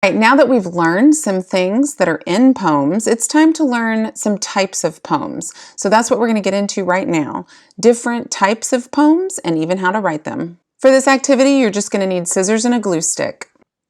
All right, now that we've learned some things that are in poems, it's time to learn some types of poems. So that's what we're going to get into right now. Different types of poems and even how to write them. For this activity, you're just going to need scissors and a glue stick.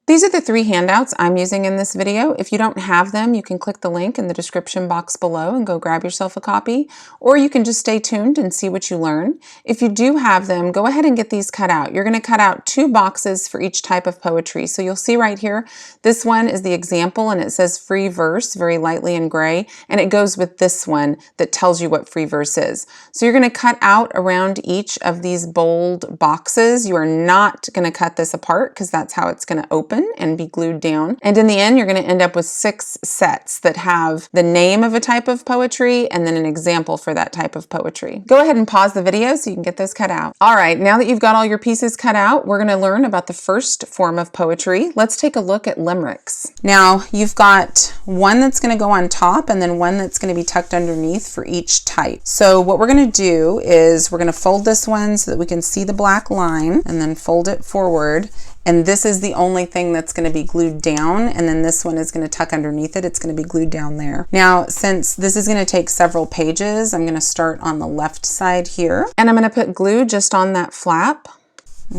These are the 3 handouts I'm using in this video. If you don't have them, you can click the link in the description box below and go grab yourself a copy, or you can just stay tuned and see what you learn. If you do have them, go ahead and get these cut out. You're going to cut out 2 boxes for each type of poetry. So you'll see right here, this one is the example and it says free verse, very lightly in gray, and it goes with this one that tells you what free verse is. So you're going to cut out around each of these bold boxes. You are not going to cut this apart because that's how it's going to open and be glued down. And in the end, you're going to end up with 6 sets that have the name of a type of poetry and then an example for that type of poetry. Go ahead and pause the video so you can get those cut out. All right, now that you've got all your pieces cut out, we're going to learn about the first form of poetry. Let's take a look at limericks. Now, you've got one that's going to go on top and then one that's going to be tucked underneath for each type. So what we're going to do is we're going to fold this one so that we can see the black line and then fold it forward. And this is the only thing that's going to be glued down, and then this one is going to tuck underneath it. It's going to be glued down there. Now, since this is going to take several pages, I'm going to start on the left side here, and I'm going to put glue just on that flap.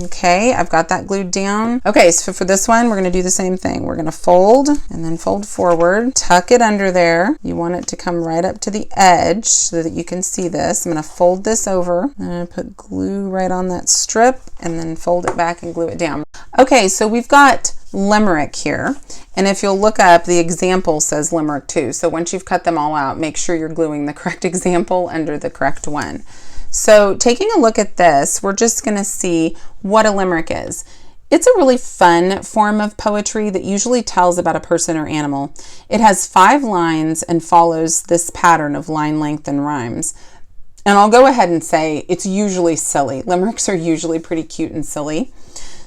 Okay, I've got that glued down. Okay, so for this one, we're going to do the same thing. We're going to fold and then fold forward, tuck it under there. You want it to come right up to the edge so that you can see this. I'm going to fold this over. I'm going to put glue right on that strip and then fold it back and glue it down. Okay, so we've got limerick here. And if you'll look up, the example says limerick too. So once you've cut them all out, make sure you're gluing the correct example under the correct one. So taking a look at this, we're just going to see what a limerick is. It's a really fun form of poetry that usually tells about a person or animal. It has 5 lines and follows this pattern of line, length, and rhymes. And I'll go ahead and say it's usually silly. Limericks are usually pretty cute and silly.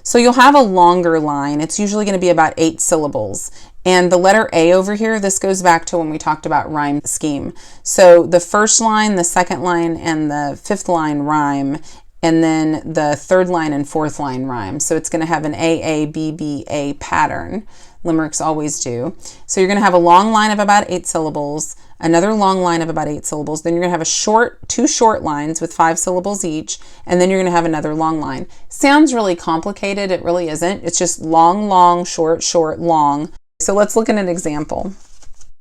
So you'll have a longer line. It's usually going to be about 8 syllables. And the letter A over here, this goes back to when we talked about rhyme scheme. So the first line, the second line, and the 5th line rhyme, and then the 3rd line and 4th line rhyme. So it's going to have an A, B, B, A pattern. Limericks always do. So you're going to have a long line of about 8 syllables, another long line of about 8 syllables, then you're going to have 2 short lines with 5 syllables each, and then you're going to have another long line. Sounds really complicated. It really isn't. It's just long, long, short, short, long. So let's look at an example.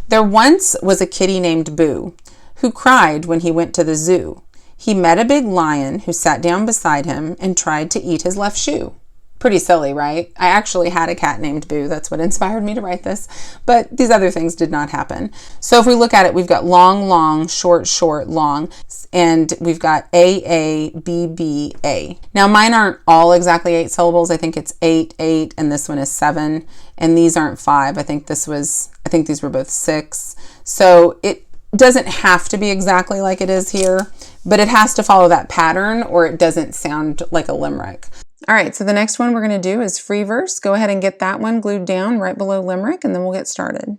There once was a kitty named Boo who cried when he went to the zoo. He met a big lion who sat down beside him and tried to eat his left shoe. Pretty silly, right? I actually had a cat named Boo. That's what inspired me to write this. But these other things did not happen. So if we look at it, we've got long, long, short, short, long, and we've got A, B, B, A. Now mine aren't all exactly 8 syllables. I think it's 8, 8, and this one is 7. And these aren't 5. I think these were both 6. So it doesn't have to be exactly like it is here, but it has to follow that pattern or it doesn't sound like a limerick. All right, so the next one we're going to do is free verse. Go ahead and get that one glued down right below limerick, and then we'll get started.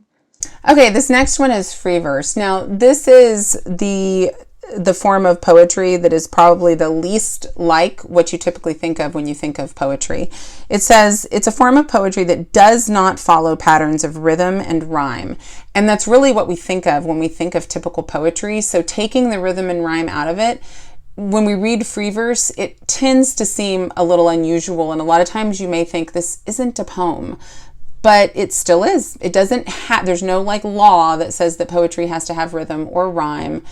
Okay, this next one is free verse. Now, this is the form of poetry that is probably the least like what you typically think of when you think of poetry. It says it's a form of poetry that does not follow patterns of rhythm and rhyme. And that's really what we think of when we think of typical poetry. So taking the rhythm and rhyme out of it, when we read free verse, it tends to seem a little unusual, and a lot of times you may think this isn't a poem, but it still is. It doesn't have, there's no like law that says that poetry has to have rhythm or rhyme.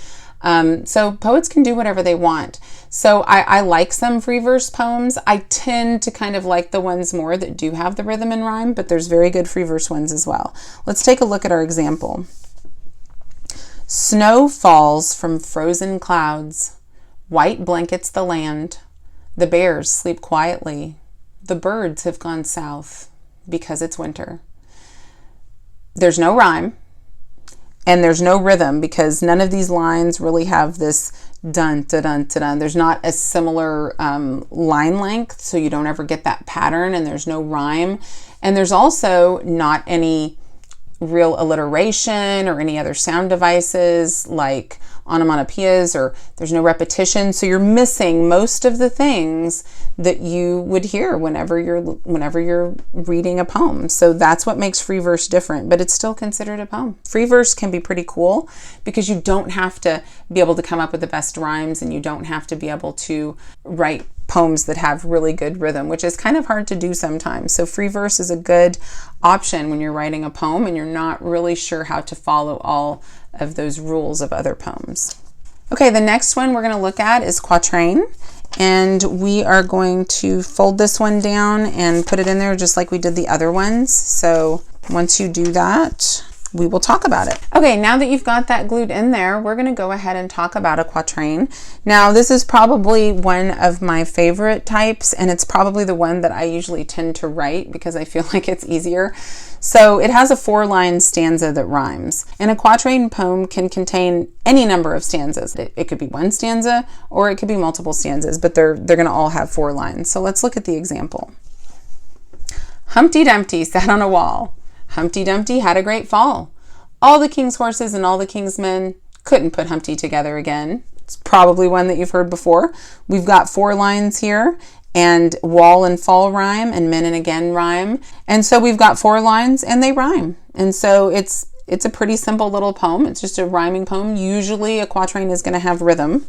So poets can do whatever they want. So I like some free verse poems. I tend to kind of like the ones more that do have the rhythm and rhyme, but there's very good free verse ones as well. Let's take a look at our example. Snow falls from frozen clouds. White blankets the land. The bears sleep quietly. The birds have gone south because it's winter. There's no rhyme and there's no rhythm because none of these lines really have this dun, da, dun, da, dun. There's not a similar line length, so you don't ever get that pattern, and there's no rhyme. And there's also not any real alliteration or any other sound devices like onomatopoeias or there's no repetition. So you're missing most of the things that you would hear whenever you're reading a poem. So that's what makes free verse different, but it's still considered a poem. Free verse can be pretty cool because you don't have to be able to come up with the best rhymes, and you don't have to be able to write poems that have really good rhythm, which is kind of hard to do sometimes. So free verse is a good option when you're writing a poem and you're not really sure how to follow all of those rules of other poems. Okay, the next one we're going to look at is quatrain, and we are going to fold this one down and put it in there just like we did the other ones. So once you do that, we will talk about it. Okay, now that you've got that glued in there, we're going to go ahead and talk about a quatrain. Now, this is probably one of my favorite types, and it's probably the one that I usually tend to write because I feel like it's easier. So it has a 4-line stanza that rhymes. And a quatrain poem can contain any number of stanzas. It could be one stanza or it could be multiple stanzas, but they're going to all have 4 lines. So let's look at the example. Humpty Dumpty sat on a wall. Humpty Dumpty had a great fall. All the king's horses and all the king's men couldn't put Humpty together again. It's probably one that you've heard before. We've got 4 lines here, and wall and fall rhyme, and men and again rhyme. And so we've got 4 lines and they rhyme. And so it's a pretty simple little poem. It's just a rhyming poem. Usually a quatrain is going to have rhythm.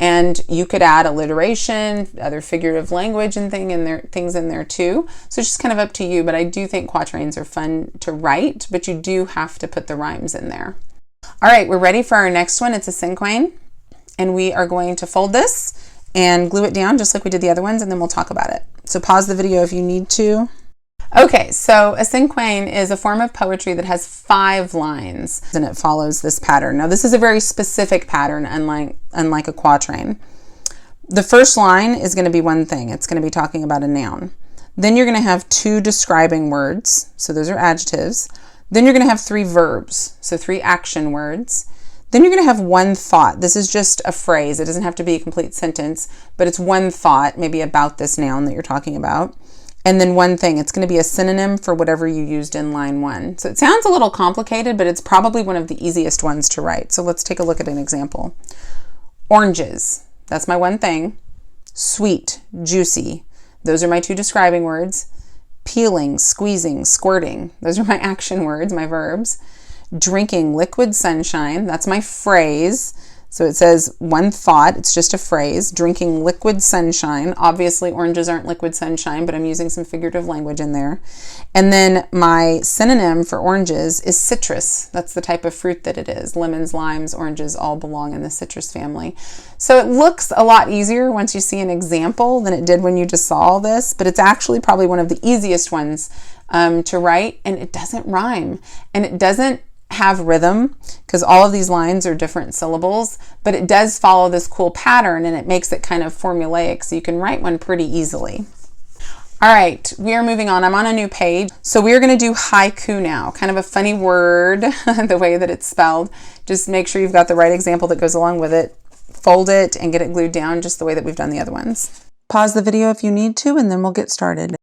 And you could add alliteration, other figurative language and things in there too. So it's just kind of up to you, but I do think quatrains are fun to write, but you do have to put the rhymes in there. All right, we're ready for our next one. It's a cinquain, and we are going to fold this and glue it down just like we did the other ones, and then we'll talk about it. So pause the video if you need to. Okay, so a cinquain is a form of poetry that has 5 lines, and it follows this pattern. Now, this is a very specific pattern, unlike a quatrain. The first line is going to be one thing. It's going to be talking about a noun. Then you're going to have 2 describing words, so those are adjectives. Then you're going to have 3 verbs, so 3 action words. Then you're going to have 1 thought. This is just a phrase. It doesn't have to be a complete sentence, but it's 1 thought, maybe about this noun that you're talking about. And then 1 thing. It's going to be a synonym for whatever you used in line 1. So it sounds a little complicated, but it's probably one of the easiest ones to write. So let's take a look at an example. Oranges. That's my 1 thing. Sweet, juicy. Those are my 2 describing words. Peeling, squeezing, squirting. Those are my action words, my verbs. Drinking liquid sunshine. That's my phrase. So it says 1 thought, it's just a phrase, drinking liquid sunshine. Obviously, oranges aren't liquid sunshine, but I'm using some figurative language in there. And then my synonym for oranges is citrus. That's the type of fruit that it is. Lemons, limes, oranges all belong in the citrus family. So it looks a lot easier once you see an example than it did when you just saw all this, but it's actually probably one of the easiest ones to write, and it doesn't rhyme, and it doesn't have rhythm because all of these lines are different syllables, but it does follow this cool pattern, and it makes it kind of formulaic, so you can write one pretty easily. All right, we are moving on. I'm on a new page. So we are going to do haiku now. Kind of a funny word, the way that it's spelled. Just make sure you've got the right example that goes along with it. Fold it and get it glued down just the way that we've done the other ones. Pause the video if you need to, and then we'll get started.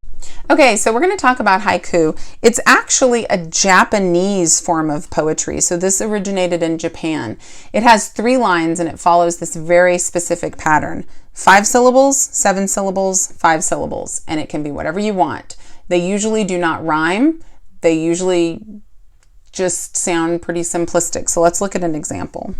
Okay, so we're going to talk about haiku. It's actually a Japanese form of poetry. So this originated in Japan. It has 3 lines and it follows this very specific pattern. 5 syllables, 7 syllables, 5 syllables, and it can be whatever you want. They usually do not rhyme. They usually just sound pretty simplistic. So let's look at an example.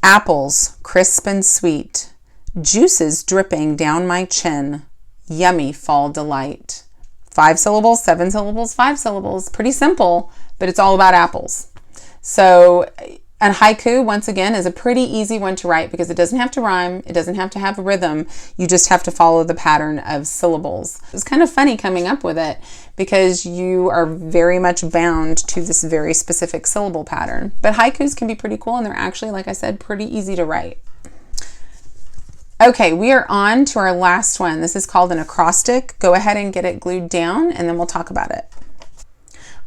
Apples, crisp and sweet, juices dripping down my chin. Yummy fall delight. 5 syllables, 7 syllables, 5 syllables. Pretty simple, but it's all about apples. So a haiku, once again, is a pretty easy one to write because it doesn't have to rhyme. It doesn't have to have a rhythm. You just have to follow the pattern of syllables. It was kind of funny coming up with it because you are very much bound to this very specific syllable pattern. But haikus can be pretty cool, and they're actually, like I said, pretty easy to write. Okay, we are on to our last one. This is called an acrostic. Go ahead and get it glued down, and then we'll talk about it.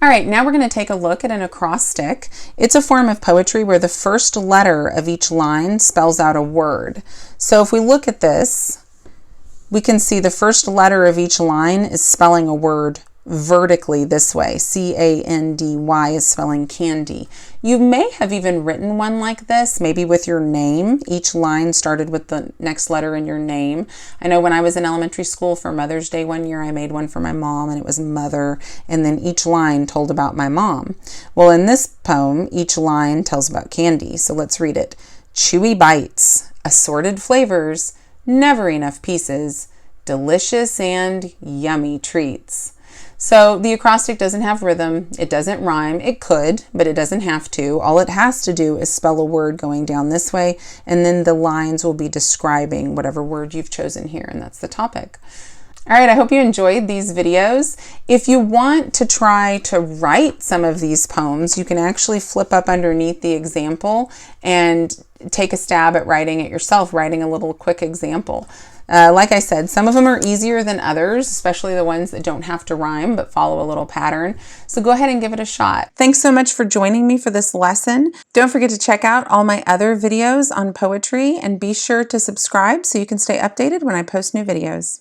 All right, now we're going to take a look at an acrostic. It's a form of poetry where the first letter of each line spells out a word. So if we look at this, we can see the first letter of each line is spelling a word vertically this way. C-A-N-D-Y is spelling candy. You may have even written one like this, maybe with your name. Each line started with the next letter in your name. I know when I was in elementary school for Mother's Day one year, I made one for my mom, and it was mother, and then each line told about my mom. Well, in this poem, each line tells about candy, so let's read it. Chewy bites, assorted flavors, never enough pieces, delicious and yummy treats. So the acrostic doesn't have rhythm, it doesn't rhyme. It could, but it doesn't have to. All it has to do is spell a word going down this way, and then the lines will be describing whatever word you've chosen here, and that's the topic. All right, I hope you enjoyed these videos. If you want to try to write some of these poems, you can actually flip up underneath the example and take a stab at writing it yourself, writing a little quick example. Like I said, some of them are easier than others, especially the ones that don't have to rhyme but follow a little pattern. So go ahead and give it a shot. Thanks so much for joining me for this lesson. Don't forget to check out all my other videos on poetry, and be sure to subscribe so you can stay updated when I post new videos.